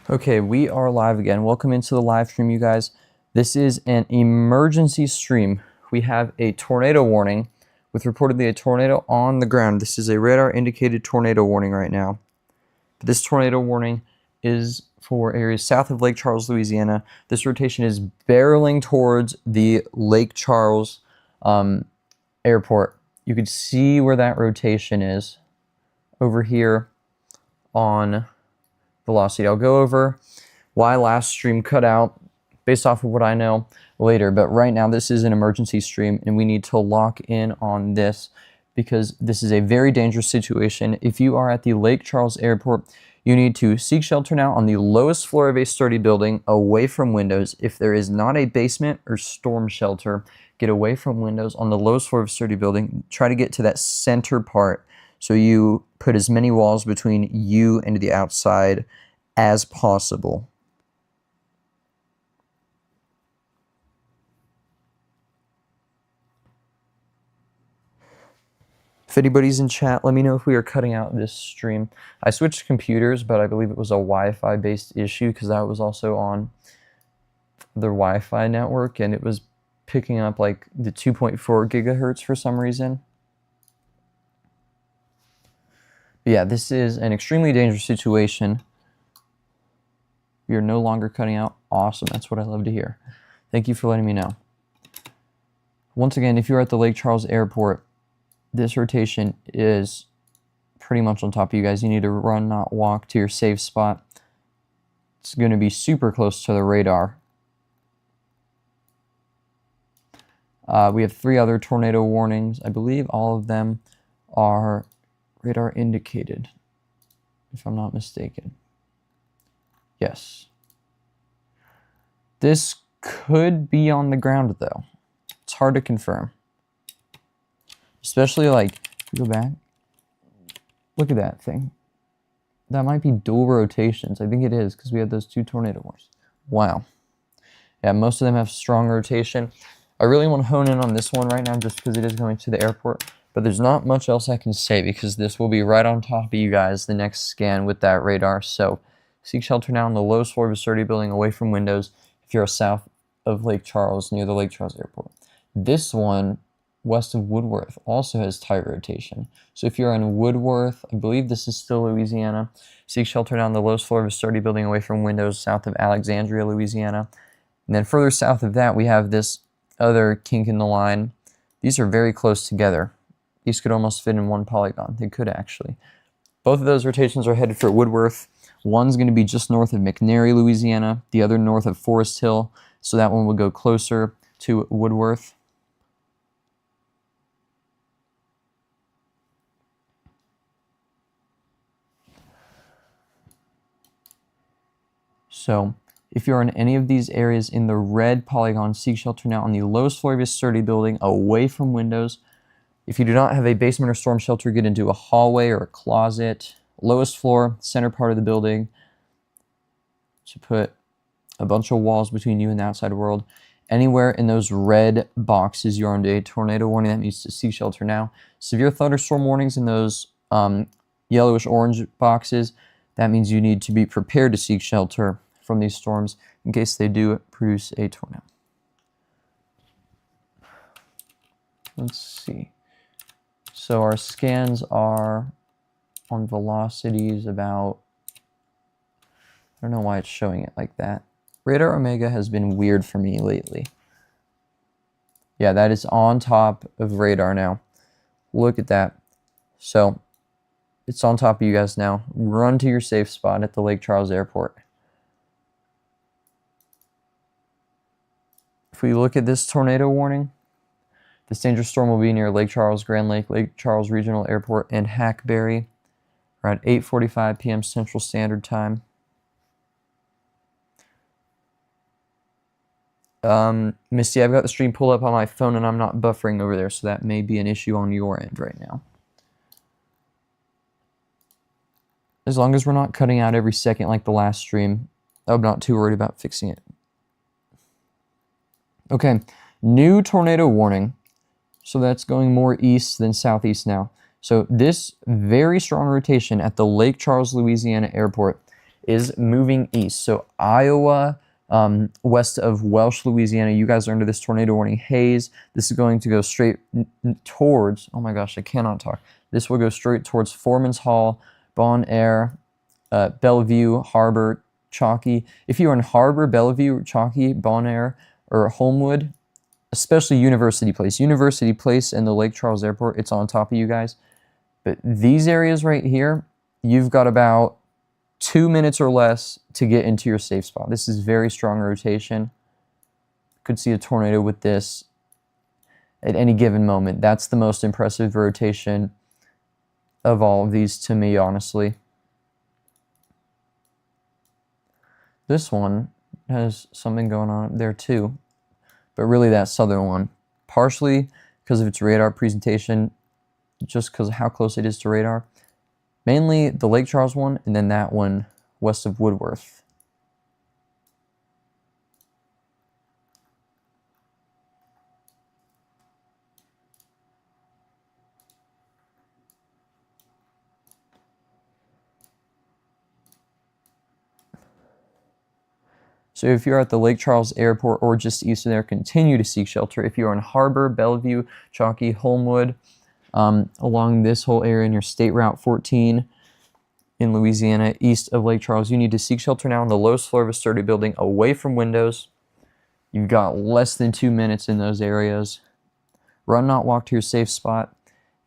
Okay, we are live again. Welcome into the live stream, you guys. This is an emergency stream. We have a tornado warning with reportedly a tornado on the ground. This is a radar indicated tornado warning right now. This tornado warning is for areas south of Lake Charles, Louisiana. This rotation is barreling towards the Lake Charles airport. You can see where that rotation is over here on velocity. I'll go over why last stream cut out based off of what I know later, but right now this is an emergency stream and we need to lock in on this because this is a very dangerous situation. If you are at the Lake Charles airport, you need to seek shelter now on the lowest floor of a sturdy building away from windows. If there is not a basement or storm shelter, get away from windows on the lowest floor of a sturdy building. Try to get to that center part so you put as many walls between you and the outside as possible. If anybody's in chat, let me know if we are cutting out this stream. I switched computers, but I believe it was a Wi-Fi based issue because that was also on the Wi-Fi network and it was picking up like the 2.4 gigahertz for some reason. But yeah, this is an extremely dangerous situation. We are no longer cutting out. Awesome, that's what I love to hear. Thank you for letting me know. Once again, if you're at the Lake Charles airport, this rotation is pretty much on top of you guys. You need to run, not walk, to your safe spot. It's going to be super close to the radar. We have 3 other tornado warnings. I believe all of them are radar indicated, if I'm not mistaken. Yes. This could be on the ground though. It's hard to confirm. Especially like, go back. Look at that thing. That might be dual rotations. I think it is because we had those 2 tornado warnings. Wow. Yeah, most of them have strong rotation. I really want to hone in on this one right now just because it is going to the airport. But there's not much else I can say because this will be right on top of you guys the next scan with that radar. So seek shelter now on the lowest floor of a sturdy building away from windows if you're south of Lake Charles near the Lake Charles airport. This one west of Woodworth also has tight rotation. So if you're in Woodworth, I believe this is still Louisiana, seek shelter now on the lowest floor of a sturdy building away from windows south of Alexandria, Louisiana. And then further south of that we have this other kink in the line. These are very close together. These could almost fit in one polygon. They could actually. Both of those rotations are headed for Woodworth. One's going to be just north of McNairy, Louisiana. The other north of Forest Hill. So that one will go closer to Woodworth. So if you're in any of these areas in the red polygon, seek shelter now on the lowest floor of a sturdy building away from windows. If you do not have a basement or storm shelter, get into a hallway or a closet. Lowest floor, center part of the building. To put a bunch of walls between you and the outside world. Anywhere in those red boxes, you're under a tornado warning. That needs to seek shelter now. Severe thunderstorm warnings in those yellowish orange boxes. That means you need to be prepared to seek shelter from these storms in case they do produce a tornado. Let's see. So our scans are on velocities about, I don't know why it's showing it like that. Radar Omega has been weird for me lately. Yeah, that is on top of radar now. Look at that. So it's on top of you guys now. Run to your safe spot at the Lake Charles airport. If we look at this tornado warning, this dangerous storm will be near Lake Charles, Grand Lake, Lake Charles Regional Airport, and Hackberry around 8:45 p.m. Central Standard Time. Misty, I've got the stream pulled up on my phone and I'm not buffering over there, so that may be an issue on your end right now. As long as we're not cutting out every second like the last stream, I'm not too worried about fixing it. Okay, new tornado warning. So that's going more east than southeast now. So this very strong rotation at the Lake Charles, Louisiana airport is moving east. So Iowa, west of Welsh, Louisiana, you guys are under this tornado warning haze. This is going to go straight towards, oh my gosh, I cannot talk. This will go straight towards Foreman's Hall, Bon Air, Bellevue, Harbor, Chalky. If you're in Harbor, Bellevue, Chalky, Bon Air, or Homewood, especially University Place. University Place and the Lake Charles Airport, it's on top of you guys. But these areas right here, you've got about 2 minutes or less to get into your safe spot. This is very strong rotation. Could see a tornado with this at any given moment. That's the most impressive rotation of all of these to me, honestly. This one has something going on there too, but really that southern one, partially because of its radar presentation, just because of how close it is to radar. Mainly the Lake Charles one, and then that one west of Woodworth. So if you're at the Lake Charles Airport or just east of there, continue to seek shelter. If you're in Harbor, Bellevue, Chalky, Homewood, along this whole area in your State Route 14 in Louisiana, east of Lake Charles, you need to seek shelter now on the lowest floor of a sturdy building, away from windows. You've got less than 2 minutes in those areas. Run, not walk to your safe spot.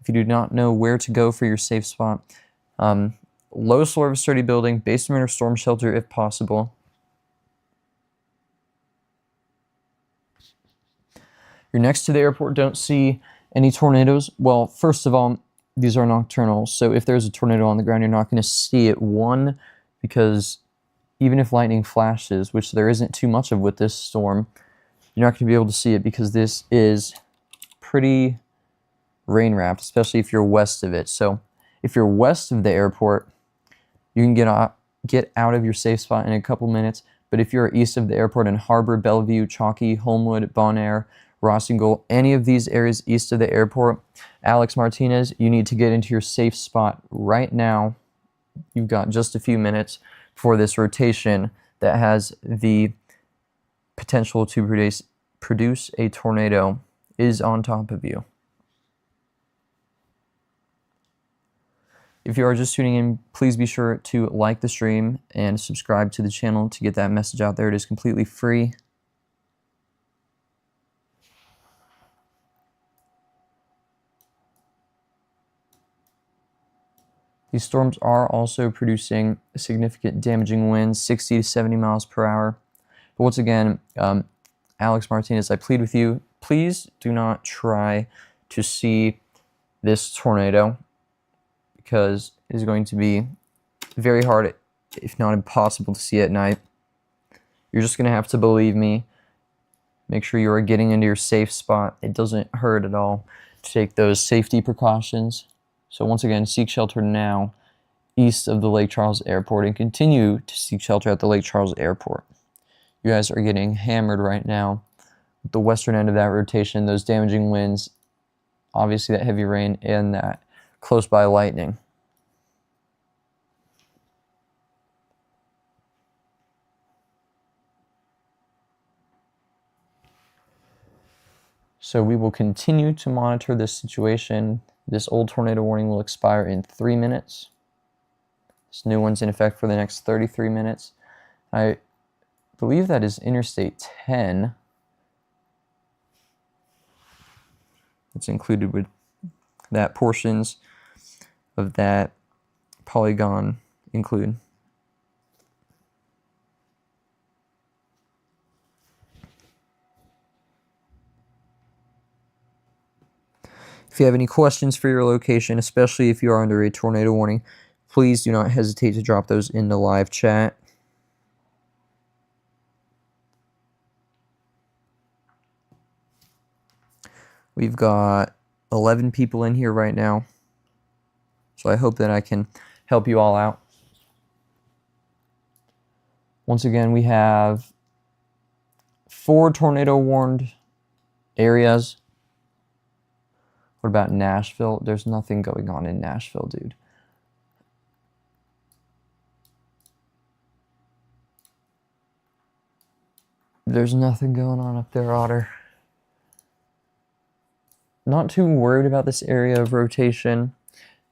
If you do not know where to go for your safe spot, lowest floor of a sturdy building, basement or storm shelter if possible. You're next to the airport, don't see any tornadoes. Well, first of all, these are nocturnal, so if there's a tornado on the ground, you're not going to see it. One, because even if lightning flashes, which there isn't too much of with this storm, you're not going to be able to see it because this is pretty rain wrapped, especially if you're west of it. So if you're west of the airport, you can get out of your safe spot in a couple minutes. But if you're east of the airport in Harbor, Bellevue, Chalky, Homewood, Bon Air, Rossignol, any of these areas east of the airport, Alex Martinez, you need to get into your safe spot right now. You've got just a few minutes for this rotation that has the potential to produce a tornado is on top of you. If you are just tuning in, please be sure to like the stream and subscribe to the channel to get that message out there. It is completely free. These storms are also producing significant damaging winds, 60 to 70 miles per hour. But once again, Alex Martinez, I plead with you, please do not try to see this tornado because it is going to be very hard, if not impossible, to see at night. You're just going to have to believe me. Make sure you are getting into your safe spot. It doesn't hurt at all to take those safety precautions. So once again, seek shelter now east of the Lake Charles Airport and continue to seek shelter at the Lake Charles Airport. You guys are getting hammered right now with the western end of that rotation, those damaging winds, obviously that heavy rain, and that close by lightning. So we will continue to monitor this situation. This old tornado warning will expire in 3 minutes. This new one's in effect for the next 33 minutes. I believe that is Interstate 10. It's included with that portions of that polygon include. If you have any questions for your location, especially if you are under a tornado warning, please do not hesitate to drop those in the live chat. We've got 11 people in here right now, so I hope that I can help you all out. Once again, we have 4 tornado warned areas. What about Nashville? There's nothing going on in Nashville, dude. There's nothing going on up there, Otter. Not too worried about this area of rotation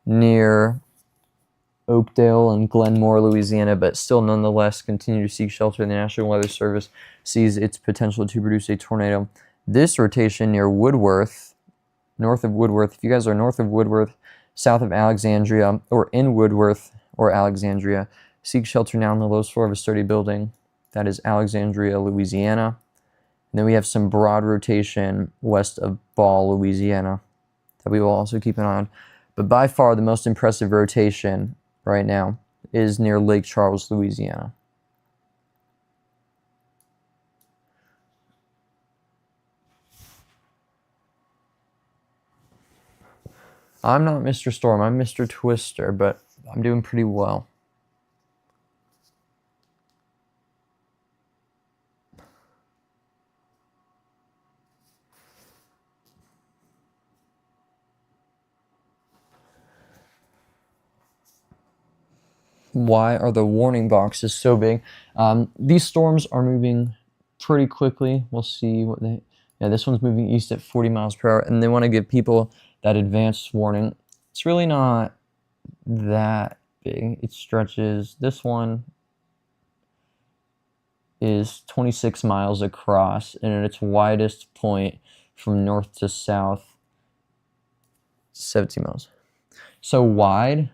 near Oakdale and Glenmore, Louisiana, but still nonetheless continue to seek shelter. The National Weather Service sees its potential to produce a tornado. This rotation near Woodworth, north of Woodworth, if you guys are north of Woodworth, south of Alexandria, or in Woodworth or Alexandria, seek shelter now on the lowest floor of a sturdy building. That is Alexandria, Louisiana. And then we have some broad rotation west of Ball, Louisiana, that we will also keep an eye on. But by far the most impressive rotation right now is near Lake Charles, Louisiana. I'm not Mr. Storm, I'm Mr. Twister, but I'm doing pretty well. Why are the warning boxes so big? These storms are moving pretty quickly. We'll see what they... Yeah, this one's moving east at 40 miles per hour, and they want to give people that advanced warning. It's really not that big. It stretches... This one is 26 miles across, and at its widest point from north to south, 17 miles. So wide,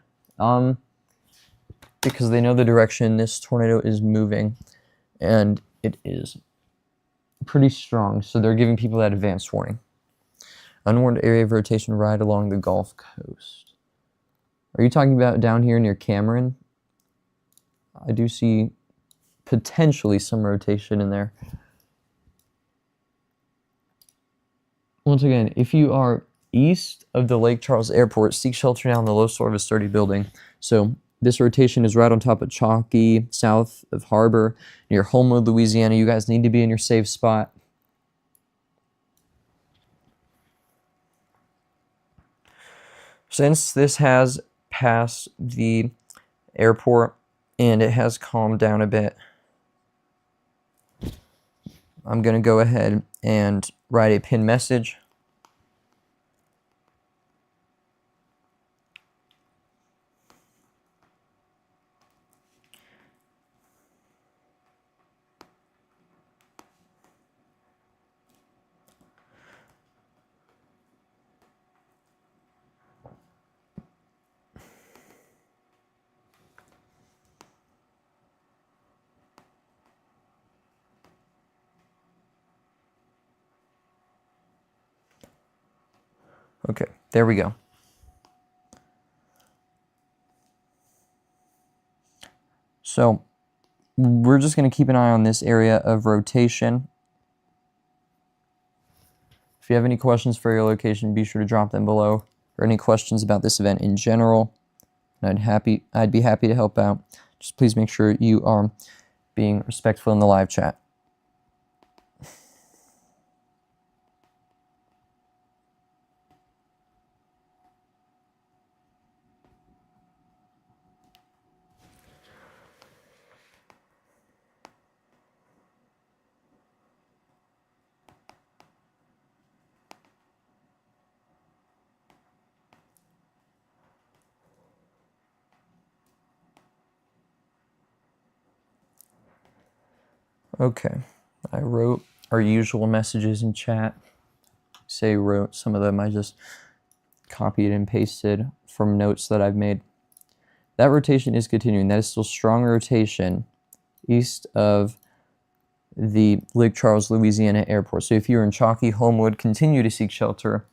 because they know the direction this tornado is moving, and it is pretty strong, so they're giving people that advanced warning. Unwarned area of rotation right along the Gulf Coast. Are you talking about down here near Cameron? I do see potentially some rotation in there. Once again, if you are east of the Lake Charles Airport, seek shelter now on the low floor of a sturdy building. So this rotation is right on top of Chalky, south of Harbor, near Homewood, Louisiana. You guys need to be in your safe spot. Since this has passed the airport and it has calmed down a bit, I'm going to go ahead and write a pinned message. Okay, there we go. So we're just going to keep an eye on this area of rotation. If you have any questions for your location, be sure to drop them below, or any questions about this event in general. And I'd be happy to help out. Just please make sure you are being respectful in the live chat. Okay, I wrote our usual messages in chat. Say wrote, some of them I just copied and pasted from notes that I've made. That rotation is continuing. That is still strong rotation east of the Lake Charles, Louisiana airport. So if you're in Chalky, Homewood, continue to seek shelter.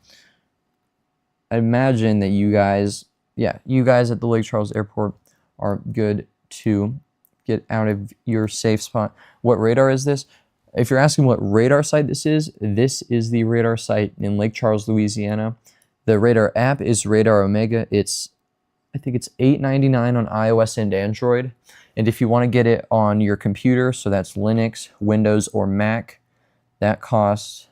I imagine that you guys at the Lake Charles airport are good to get out of your safe spot. What radar is this? If you're asking what radar site this is the radar site in Lake Charles, Louisiana. The radar app is Radar Omega. I think it's $8.99 on iOS and Android. And if you want to get it on your computer, so that's Linux, Windows, or Mac, that costs,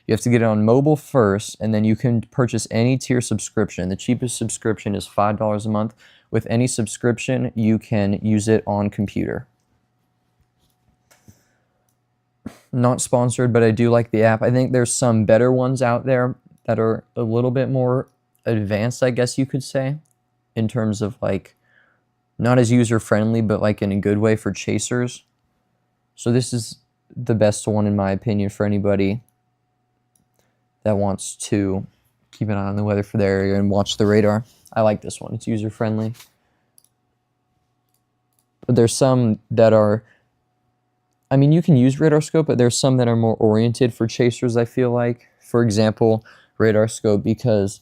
you have to get it on mobile first, and then you can purchase any tier subscription. The cheapest subscription is $5 a month. With any subscription, you can use it on computer. Not sponsored, but I do like the app. I think there's some better ones out there that are a little bit more advanced, I guess you could say, in terms of like not as user friendly, but like in a good way for chasers. So this is the best one in my opinion for anybody that wants to keep an eye on the weather for their area and watch the radar. I like this one. It's user friendly. But there's some that are, I mean, you can use radar scope, but there's some that are more oriented for chasers, I feel like. For example, radar scope, because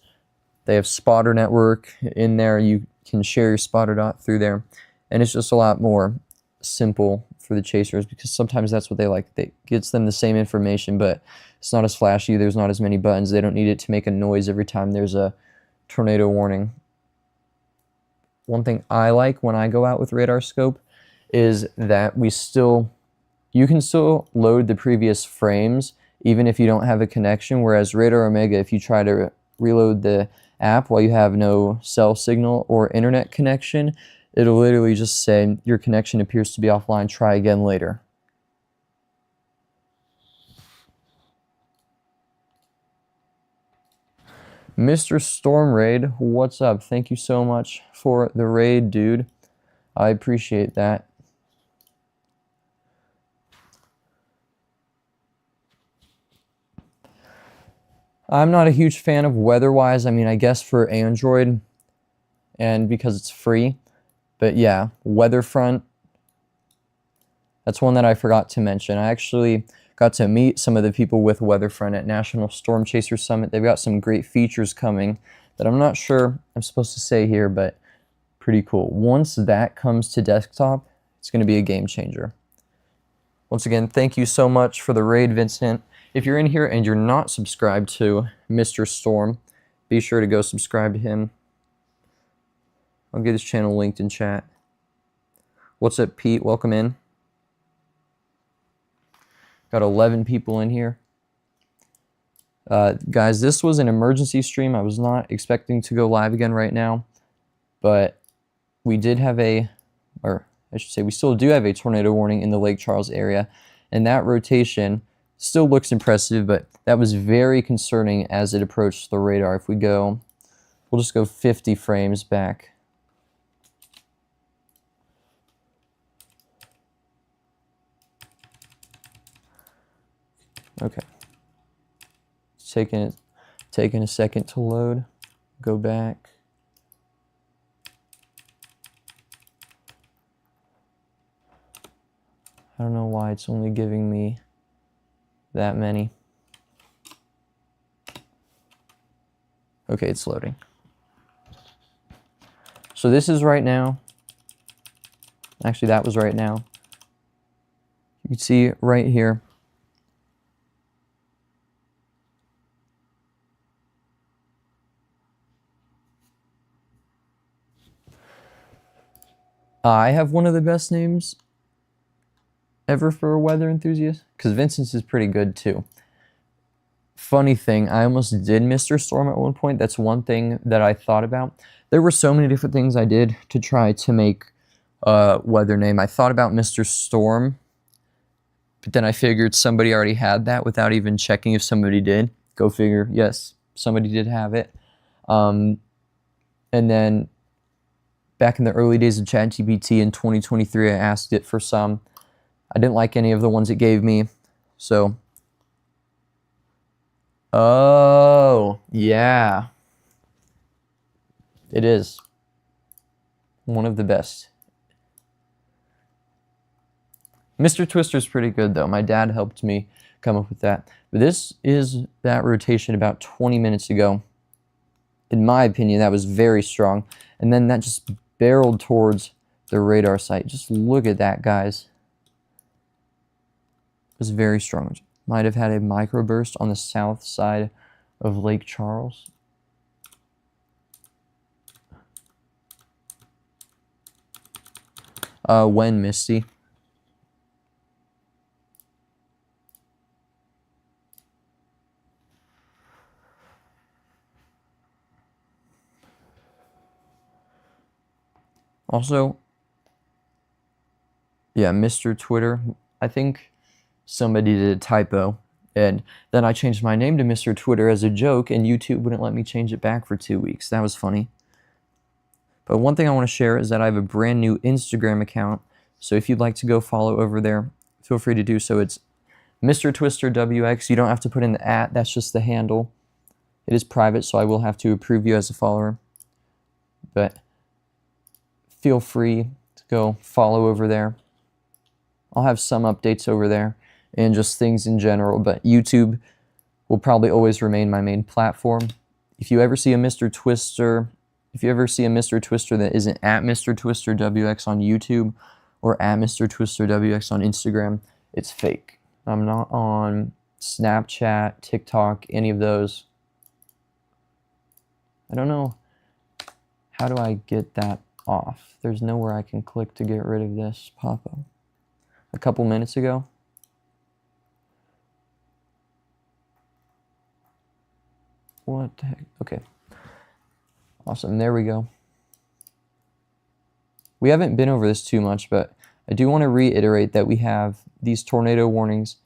they have spotter network in there. You can share your spotter dot through there. And it's just a lot more simple for the chasers because sometimes that's what they like. It gets them the same information, but it's not as flashy. There's not as many buttons. They don't need it to make a noise every time there's a tornado warning. One thing I like when I go out with radar scope is that you can still load the previous frames even if you don't have a connection, whereas Radar Omega, if you try to reload the app while you have no cell signal or internet connection, it'll literally just say your connection appears to be offline, try again later. Mr. Storm Raid, what's up? Thank you so much for the raid, dude. I appreciate that. I'm not a huge fan of weather-wise. I mean, I guess for Android and because it's free. But yeah, Weatherfront, that's one that I forgot to mention. I actually got to meet some of the people with Weatherfront at National Storm Chaser Summit. They've got some great features coming that I'm not sure I'm supposed to say here, but pretty cool. Once that comes to desktop, it's going to be a game changer. Once again, thank you so much for the raid, Vincent. If you're in here and you're not subscribed to Mr. Storm, be sure to go subscribe to him. I'll get his channel linked in chat. What's up, Pete? Welcome in. Got 11 people in here. Guys, this was an emergency stream. I was not expecting to go live again right now, but we did have we still do have a tornado warning in the Lake Charles area, and that rotation still looks impressive, but that was very concerning as it approached the radar. If we go, we'll just go 50 frames back. Okay. It's taking a second to load. Go back. I don't know why it's only giving me that many. Okay, it's loading. So this is right now. Actually, that was right now. You can see right here. I have one of the best names ever for a weather enthusiast, because Vincent's is pretty good too. Funny thing, I almost did Mr. Storm at one point. That's one thing that I thought about. There were so many different things I did to try to make a weather name. I thought about Mr. Storm, but then I figured somebody already had that without even checking if somebody did. Go figure. Yes, somebody did have it. And then back in the early days of ChatGPT in 2023, I asked it for some. I didn't like any of the ones it gave me, so. Oh, yeah. It is one of the best. Mr. Twister's pretty good, though. My dad helped me come up with that. But this is that rotation about 20 minutes ago. In my opinion, that was very strong. And then that just barreled towards the radar site. Just look at that, guys. It was very strong. Might have had a microburst on the south side of Lake Charles. When, Misty? Also, yeah, Mr. Twitter, I think somebody did a typo, and then I changed my name to Mr. Twitter as a joke, and YouTube wouldn't let me change it back for 2 weeks. That was funny. But one thing I want to share is that I have a brand new Instagram account, so if you'd like to go follow over there, feel free to do so. It's Mr. Twister WX. You don't have to put in the @ that's just the handle. It is private, so I will have to approve you as a follower. But feel free to go follow over there. I'll have some updates over there and just things in general, but YouTube will probably always remain my main platform. If you ever see a Mr. Twister, that isn't at Mr. Twister WX on YouTube or at Mr. Twister WX on Instagram, it's fake. I'm not on Snapchat, TikTok, any of those. I don't know. How do I get that off? There's nowhere I can click to get rid of this pop-up. A couple minutes ago. What the heck? Okay. Awesome. There we go. We haven't been over this too much, but I do want to reiterate that we have these tornado warnings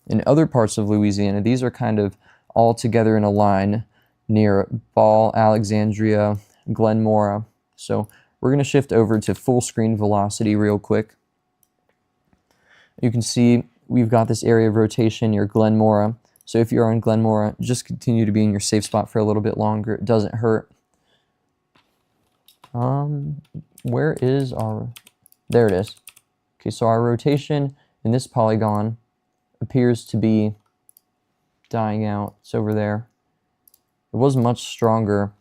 in other parts of Louisiana. These are kind of all together in a line near Ball, Alexandria, Glenmora. So we're going to shift over to full screen velocity real quick. You can see we've got this area of rotation near Glenmora. So if you're on Glenmora, just continue to be in your safe spot for a little bit longer. It doesn't hurt. Where is our... There it is. Okay, so our rotation in this polygon appears to be dying out. It's over there. It was much stronger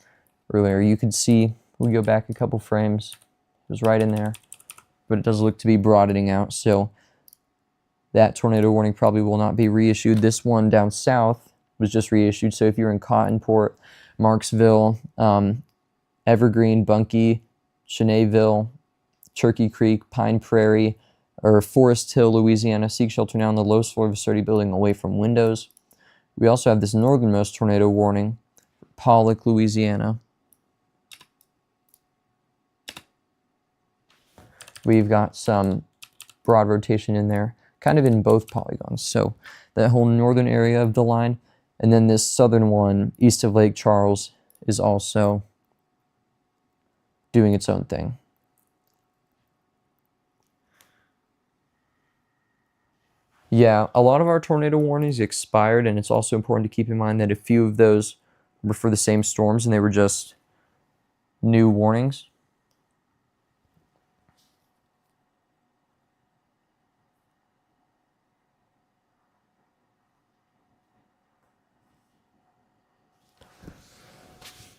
earlier. You could see, we go back a couple frames, it was right in there, but it does look to be broadening out, so that tornado warning probably will not be reissued. This one down south was just reissued, so if you're in Cottonport, Marksville, Evergreen, Bunkie, Cheneyville, Turkey Creek, Pine Prairie, or Forest Hill, Louisiana, seek shelter now on the lowest floor of a sturdy building away from windows. We also have this northernmost tornado warning, Pollock, Louisiana. We've got some broad rotation in there, kind of in both polygons. So that whole northern area of the line, and then this southern one east of Lake Charles is also doing its own thing. Yeah, a lot of our tornado warnings expired, and it's also important to keep in mind that a few of those were for the same storms and they were just new warnings.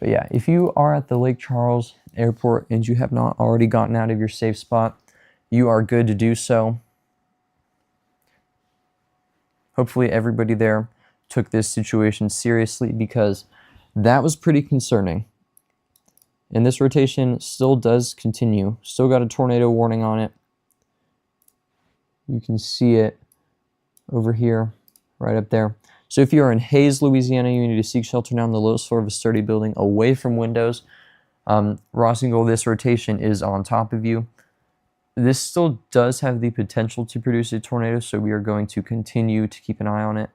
But yeah, if you are at the Lake Charles airport and you have not already gotten out of your safe spot, you are good to do so. Hopefully everybody there took this situation seriously, because that was pretty concerning. And this rotation still does continue. Still got a tornado warning on it. You can see it over here, right up there. So if you're in Hayes, Louisiana, you need to seek shelter now on the lowest floor of a sturdy building away from windows. Rossingle, this rotation is on top of you. This still does have the potential to produce a tornado, so we are going to continue to keep an eye on it.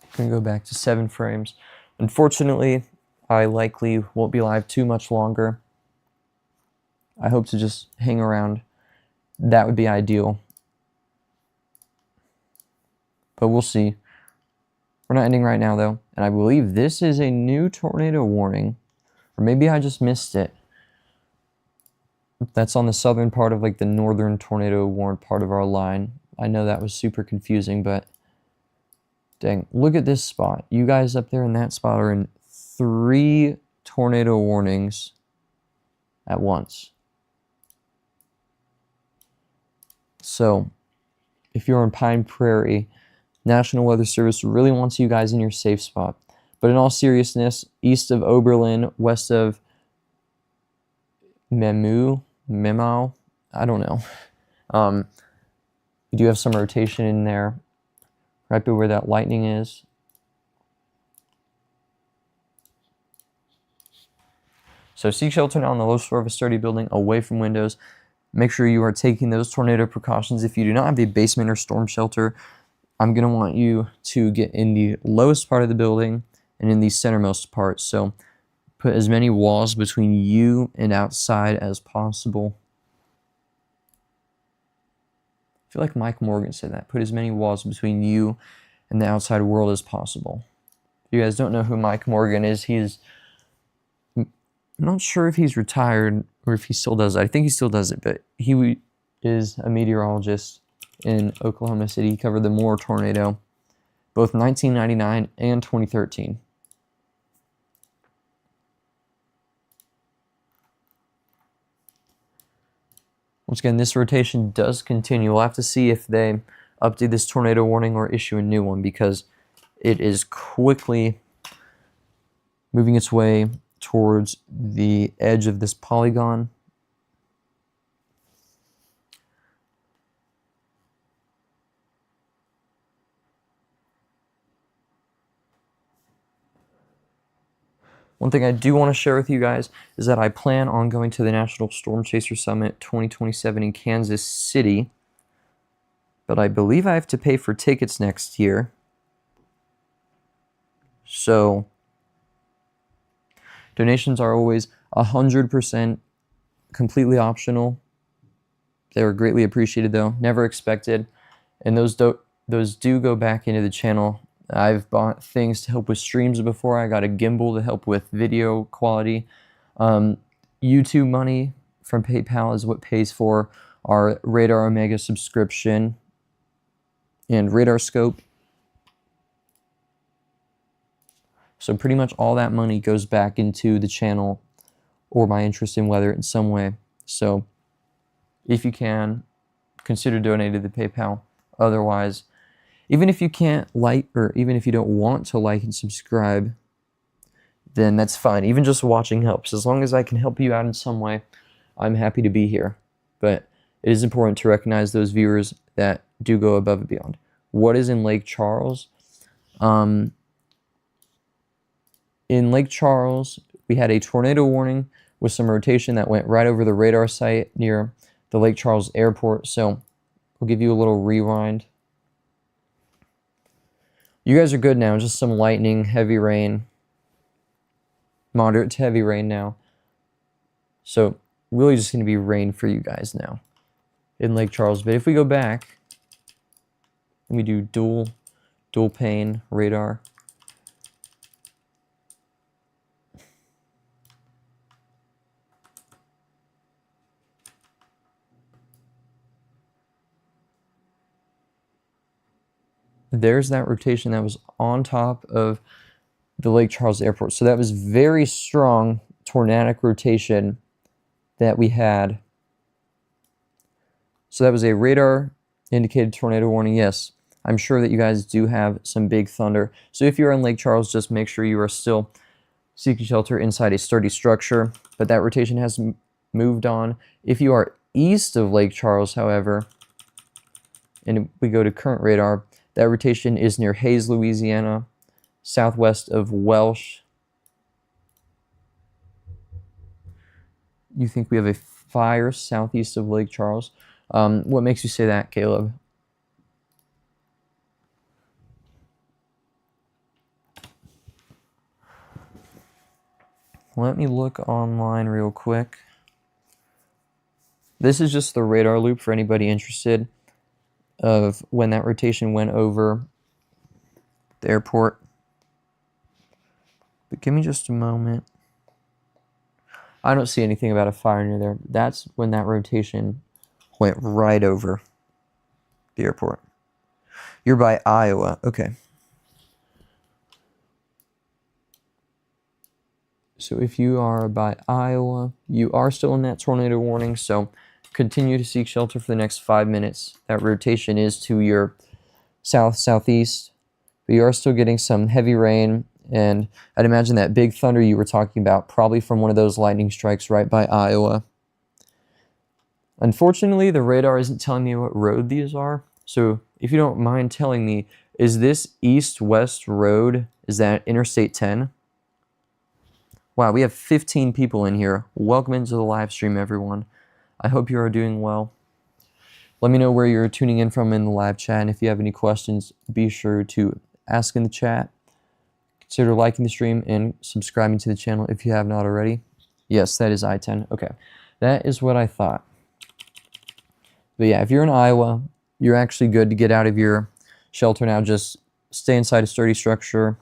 I'm going to go back to 7 frames. Unfortunately, I likely won't be live too much longer. I hope to just hang around. That would be ideal. But we'll see. We're not ending right now, though. And I believe this is a new tornado warning. Or maybe I just missed it. That's on the southern part of like the northern tornado warned part of our line. I know that was super confusing, but dang, look at this spot. You guys up there in that spot are in 3 tornado warnings at once. So, if you're in Pine Prairie, National Weather Service really wants you guys in your safe spot. But in all seriousness, east of Oberlin, west of Memo, I don't know. You do have some rotation in there, right by where that lightning is. So seek shelter now on the lowest floor of a sturdy building, away from windows. Make sure you are taking those tornado precautions. If you do not have a basement or storm shelter, I'm going to want you to get in the lowest part of the building and in the centermost part. So put as many walls between you and outside as possible. I feel like Mike Morgan said that. Put as many walls between you and the outside world as possible. If you guys don't know who Mike Morgan is, I'm not sure if he's retired or if he still does it. I think he still does it, but he is a meteorologist in Oklahoma City. He covered the Moore tornado, both 1999 and 2013. Once again, this rotation does continue. We'll have to see if they update this tornado warning or issue a new one, because it is quickly moving its way towards the edge of this polygon. One thing I do want to share with you guys is that I plan on going to the National Storm Chaser Summit 2027 in Kansas City, but I believe I have to pay for tickets next year. So donations are always 100% completely optional. They are greatly appreciated though, never expected. And those do go back into the channel. I've bought things to help with streams before. I got a gimbal to help with video quality. YouTube money from PayPal is what pays for our Radar Omega subscription and Radar Scope. So pretty much all that money goes back into the channel or my interest in weather in some way. So if you can, consider donating to the PayPal. Otherwise, even if you can't like, or even if you don't want to like and subscribe, then that's fine. Even just watching helps. As long as I can help you out in some way, I'm happy to be here. But it is important to recognize those viewers that do go above and beyond. What is in Lake Charles? In Lake Charles, we had a tornado warning with some rotation that went right over the radar site near the Lake Charles airport. So we'll give you a little rewind. You guys are good now. Just some lightning, heavy rain, moderate to heavy rain now. So really just going to be rain for you guys now in Lake Charles. But if we go back and we do dual pane radar, there's that rotation that was on top of the Lake Charles airport. So that was very strong tornadic rotation that we had. So that was a radar indicated tornado warning. Yes, I'm sure that you guys do have some big thunder. So if you're in Lake Charles, just make sure you are still seeking shelter inside a sturdy structure. But that rotation has moved on. If you are east of Lake Charles, however, and we go to current radar, that rotation is near Hayes, Louisiana, southwest of Welsh. You think we have a fire southeast of Lake Charles? What makes you say that, Caleb? Let me look online real quick. This is just the radar loop for anybody interested of when that rotation went over the airport. But give me just a moment. I don't see anything about a fire near there. That's when that rotation went right over the airport. You're by Iowa. Okay. So if you are by Iowa, you are still in that tornado warning, so continue to seek shelter for the next 5 minutes. That rotation is to your south-southeast, but you are still getting some heavy rain, and I'd imagine that big thunder you were talking about, probably from one of those lightning strikes right by Iowa. Unfortunately, the radar isn't telling me what road these are. So if you don't mind telling me, is this east-west road, is that Interstate 10? Wow, we have 15 people in here. Welcome into the live stream, everyone. I hope you are doing well. Let me know where you're tuning in from in the live chat, and if you have any questions, be sure to ask in the chat. Consider liking the stream and subscribing to the channel if you have not already. Yes, that is I-10. Okay, that is what I thought. But yeah, if you're in Iowa, you're actually good to get out of your shelter now. Just stay inside a sturdy structure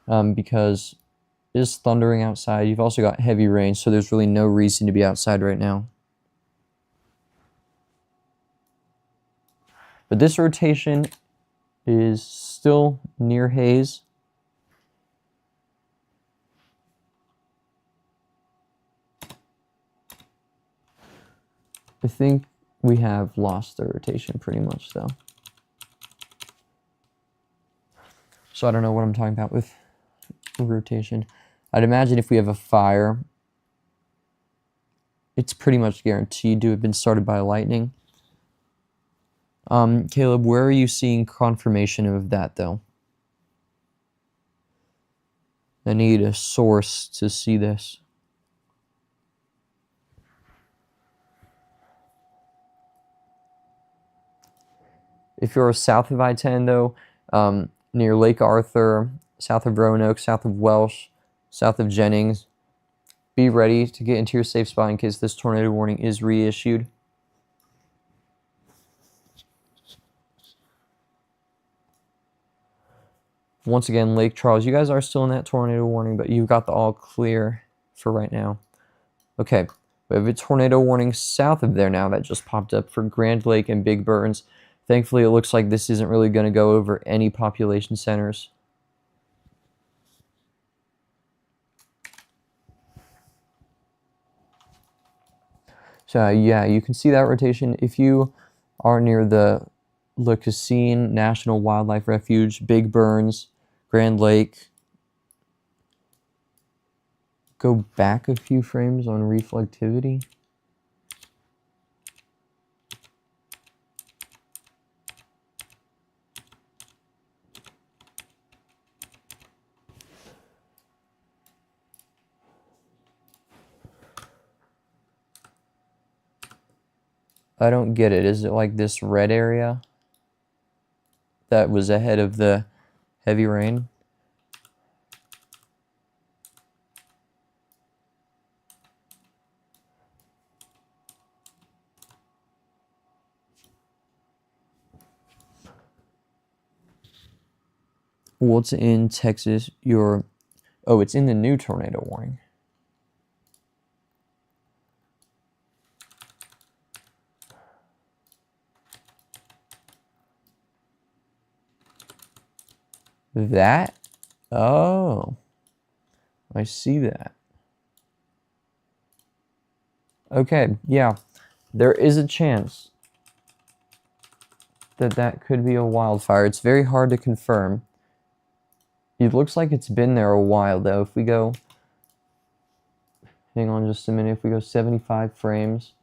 because it is thundering outside. You've also got heavy rain, so there's really no reason to be outside right now. But this rotation is still near haze. I think we have lost the rotation pretty much, though. So I don't know what I'm talking about with rotation. I'd imagine if we have a fire, it's pretty much guaranteed to have been started by lightning. Caleb, where are you seeing confirmation of that, though? I need a source to see this. If you're south of I-10, though, near Lake Arthur, south of Roanoke, south of Welsh, south of Jennings, be ready to get into your safe spot in case this tornado warning is reissued. Once again, Lake Charles, you guys are still in that tornado warning, but you've got the all clear for right now. Okay, we have a tornado warning south of there now that just popped up for Grand Lake and Big Burns. Thankfully, it looks like this isn't really going to go over any population centers. So yeah, you can see that rotation. If you are near the Le Cassine National Wildlife Refuge, Big Burns, Grand Lake, go back a few frames on reflectivity. I don't get it. Is it like this red area that was ahead of the heavy rain? What's in Texas? Oh, it's in the new tornado warning. That? Oh, I see that. Okay, yeah, there is a chance that that could be a wildfire. It's very hard to confirm. It looks like it's been there a while, though. If we go, hang on just a minute, if we go 75 frames.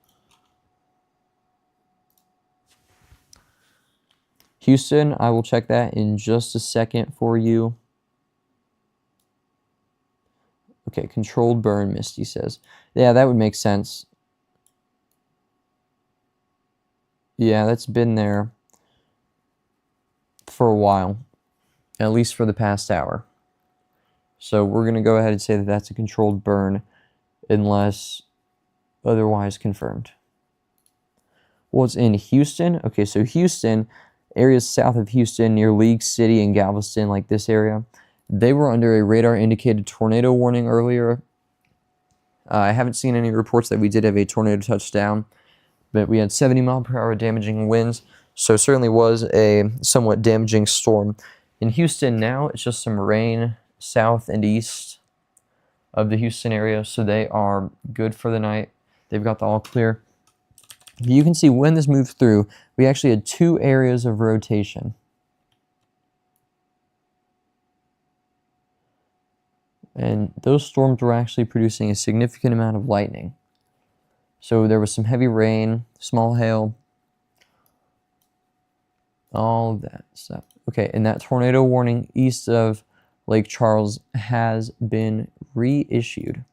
Houston, I will check that in just a second for you. Okay, controlled burn, Misty says. Yeah, that would make sense. Yeah, that's been there for a while, at least for the past hour. So we're going to go ahead and say that that's a controlled burn unless otherwise confirmed. What's in Houston? Okay, so Houston, areas south of Houston near League City and Galveston, like this area, they were under a radar-indicated tornado warning earlier. I haven't seen any reports that we did have a tornado touchdown, but we had 70-mile-per-hour damaging winds, so it certainly was a somewhat damaging storm. In Houston now, it's just some rain south and east of the Houston area, so they are good for the night. They've got the all clear. You can see when this moved through, we actually had 2 areas of rotation. And those storms were actually producing a significant amount of lightning. So there was some heavy rain, small hail, all that stuff. Okay, and that tornado warning east of Lake Charles has been reissued.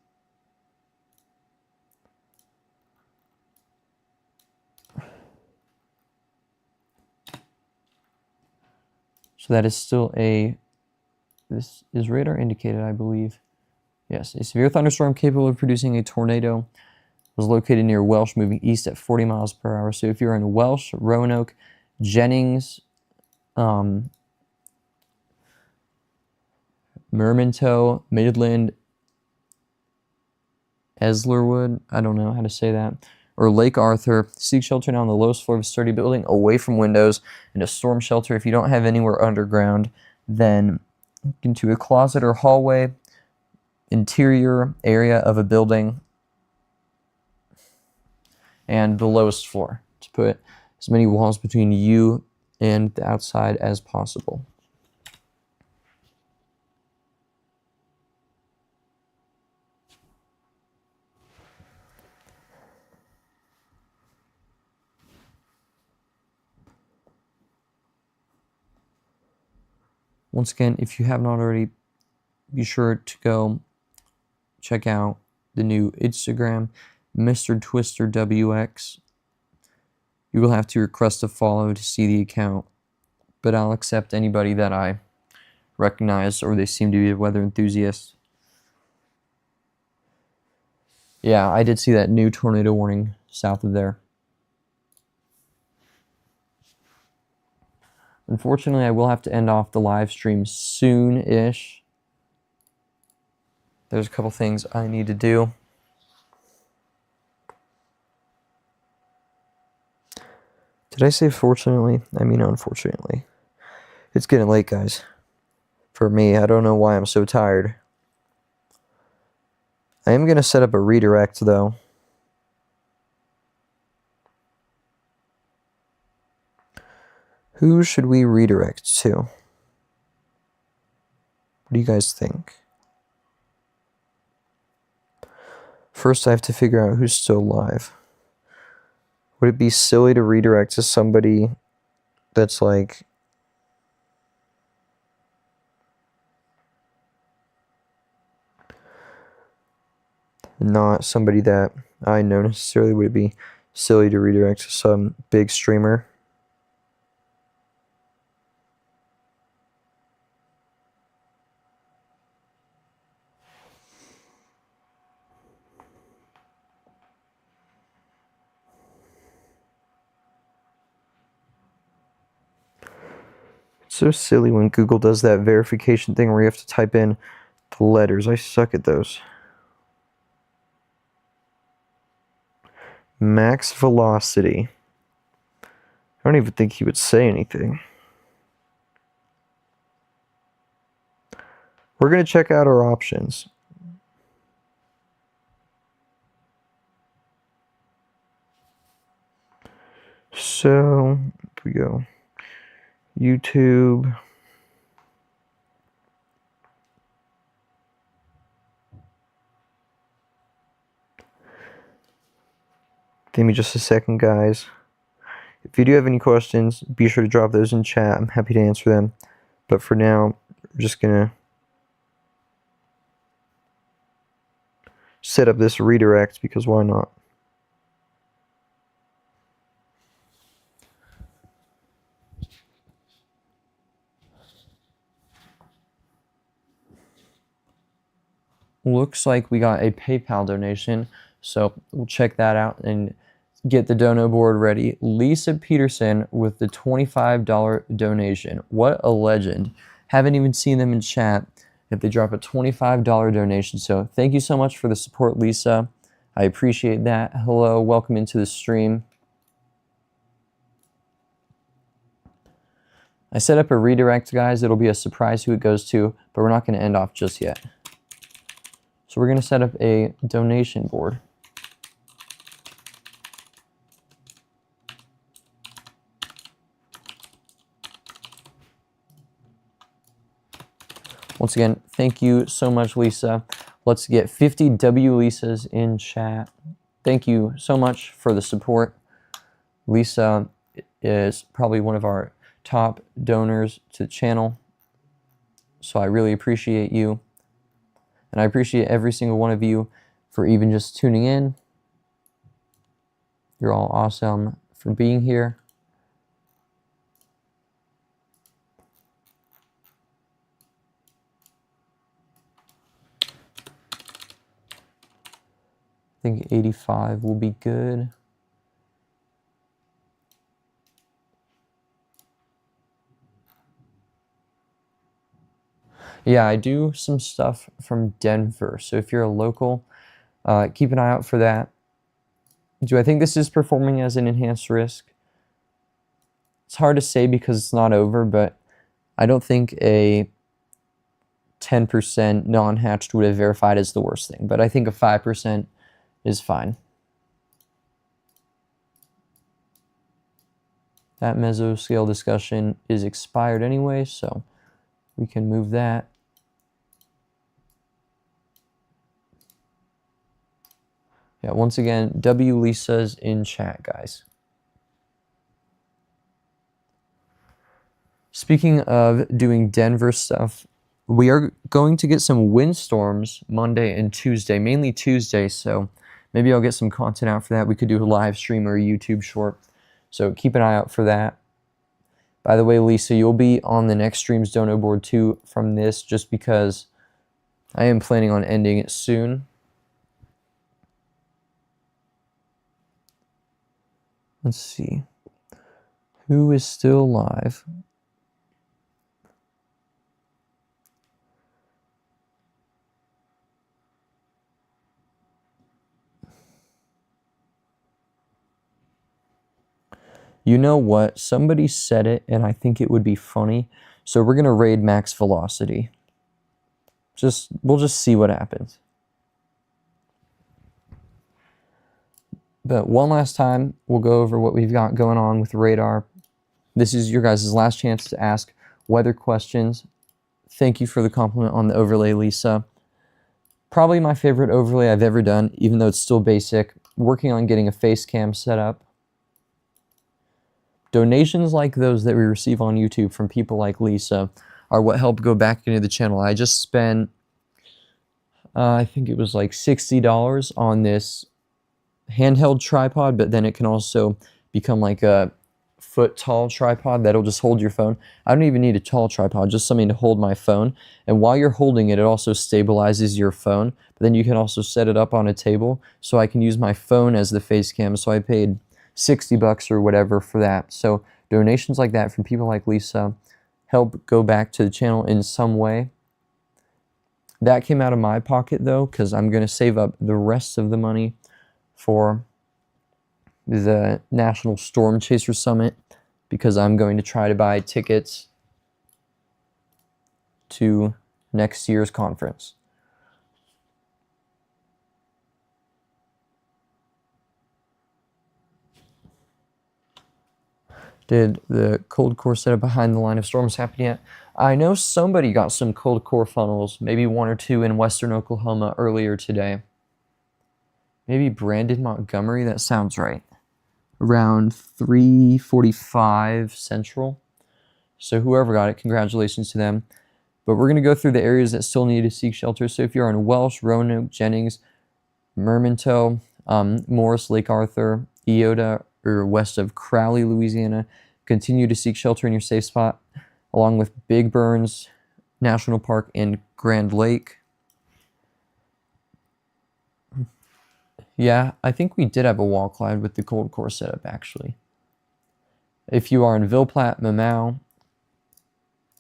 So that is still this is radar indicated, I believe. Yes, a severe thunderstorm capable of producing a tornado was located near Welsh, moving east at 40 miles per hour. So if you're in Welsh, Roanoke, Jennings, Mermentau, Midland, Eslerwood, I don't know how to say that, or Lake Arthur, seek shelter now on the lowest floor of a sturdy building, away from windows, and a storm shelter. If you don't have anywhere underground, then into a closet or hallway, interior area of a building, and the lowest floor to put as many walls between you and the outside as possible. Once again, if you haven't already, be sure to go check out the new Instagram, Mr. Twister WX. You will have to request a follow to see the account, but I'll accept anybody that I recognize or they seem to be a weather enthusiast. Yeah, I did see that new tornado warning south of there. Unfortunately, I will have to end off the live stream soon-ish. There's a couple things I need to do. Did I say fortunately? I mean unfortunately. It's getting late, guys. For me, I don't know why I'm so tired. I am going to set up a redirect, though. Who should we redirect to? What do you guys think? First, I have to figure out who's still alive. Would it be silly to redirect to somebody that's like... not somebody that I know necessarily? Would it be silly to redirect to some big streamer? It's so silly when Google does that verification thing where you have to type in the letters. I suck at those. Max velocity. I don't even think he would say anything. We're going to check out our options. So, here we go. YouTube. Give me just a second, guys. If you do have any questions, be sure to drop those in chat. I'm happy to answer them. But for now, we're just going to set up this redirect because why not? Looks like we got a PayPal donation, so we'll check that out and get the dono board ready. Lisa Peterson with the $25 donation. What a legend. Haven't even seen them in chat if they drop a $25 donation. So thank you so much for the support, Lisa. I appreciate that. Hello, welcome into the stream. I set up a redirect, guys. It'll be a surprise who it goes to, but we're not going to end off just yet. So we're going to set up a donation board. Once again, thank you so much, Lisa. Let's get 50 W Lisas in chat. thank you so much for the support. Lisa is probably one of our top donors to the channel, so I really appreciate you. And I appreciate every single one of you for even just tuning in. You're all awesome for being here. I think 85 will be good. Yeah, I do some stuff from Denver, so if you're a local, keep an eye out for that. Do I think this is performing as an enhanced risk? It's hard to say because it's not over, but I don't think a 10% non-hatched would have verified as the worst thing, but I think a 5% is fine. That mesoscale discussion is expired anyway, so we can move that. Yeah, once again, W Lisa's in chat, guys. Speaking of doing Denver stuff, we are going to get some windstorms Monday and Tuesday, mainly Tuesday, so maybe I'll get some content out for that. We could do a live stream or a YouTube short, so keep an eye out for that. By the way, Lisa, you'll be on the next stream's dono board too from this, just because I am planning on ending it soon. Let's see. Who is still live? You know what? Somebody said it, and I think it would be funny. So we're going to raid max velocity. We'll just see what happens. But one last time, we'll go over what we've got going on with radar. This is your guys' last chance to ask weather questions. Thank you for the compliment on the overlay, Lisa. Probably my favorite overlay I've ever done, even though it's still basic. Working on getting a face cam set up. Donations like those that we receive on YouTube from people like Lisa are what help go back into the channel. I just spent, I think it was like $60 on this handheld tripod, but then it can also become like a foot-tall tripod that'll just hold your phone. I don't even need a tall tripod, just something to hold my phone. And while you're holding it, it also stabilizes your phone. But then you can also set it up on a table, so I can use my phone as the face cam. So I paid $60 or whatever for that. So donations like that from people like Lisa help go back to the channel in some way. That came out of my pocket though, because I'm going to save up the rest of the money for the National Storm Chaser Summit, because I'm going to try to buy tickets to next year's conference. Did the cold core setup behind the line of storms happen yet? I know somebody got some cold core funnels, maybe one or two in western Oklahoma earlier today. Maybe Brandon Montgomery, that sounds right. Around 3:45 Central. So whoever got it, congratulations to them. But we're going to go through the areas that still need to seek shelter. So if you're in Welsh, Roanoke, Jennings, Mermentau, Morris, Lake Arthur, Iota, or west of Crowley, Louisiana, continue to seek shelter in your safe spot, along with Big Burns National Park and Grand Lake. Yeah, I think we did have a wall cloud with the cold core setup, actually. If you are in Ville Platte, Mamau,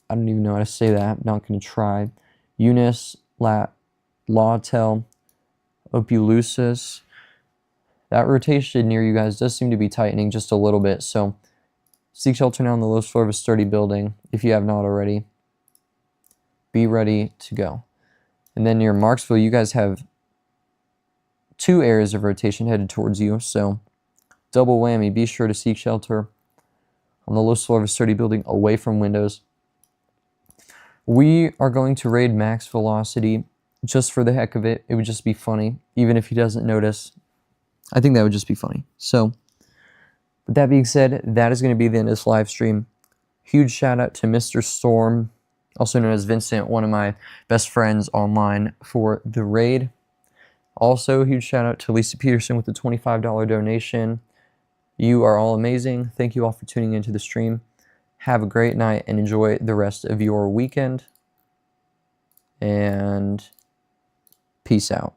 I don't even know how to say that. I'm not going to try. Eunice, Lawtell, Opelousas. That rotation near you guys does seem to be tightening just a little bit, so seek shelter now on the lowest floor of a sturdy building if you have not already. Be ready to go. And then near Marksville, you guys have two areas of rotation headed towards you, so double whammy. Be sure to seek shelter on the lowest floor of a sturdy building away from windows. We are going to raid max velocity just for the heck of it. It would just be funny, even if he doesn't notice. I think that would just be funny. So, with that being said, that is going to be the end of this live stream. Huge shout out to Mr. Storm, also known as Vincent, one of my best friends online, for the raid. Also, huge shout out to Lisa Peterson with the $25 donation. You are all amazing. Thank you all for tuning into the stream. Have a great night and enjoy the rest of your weekend. And peace out.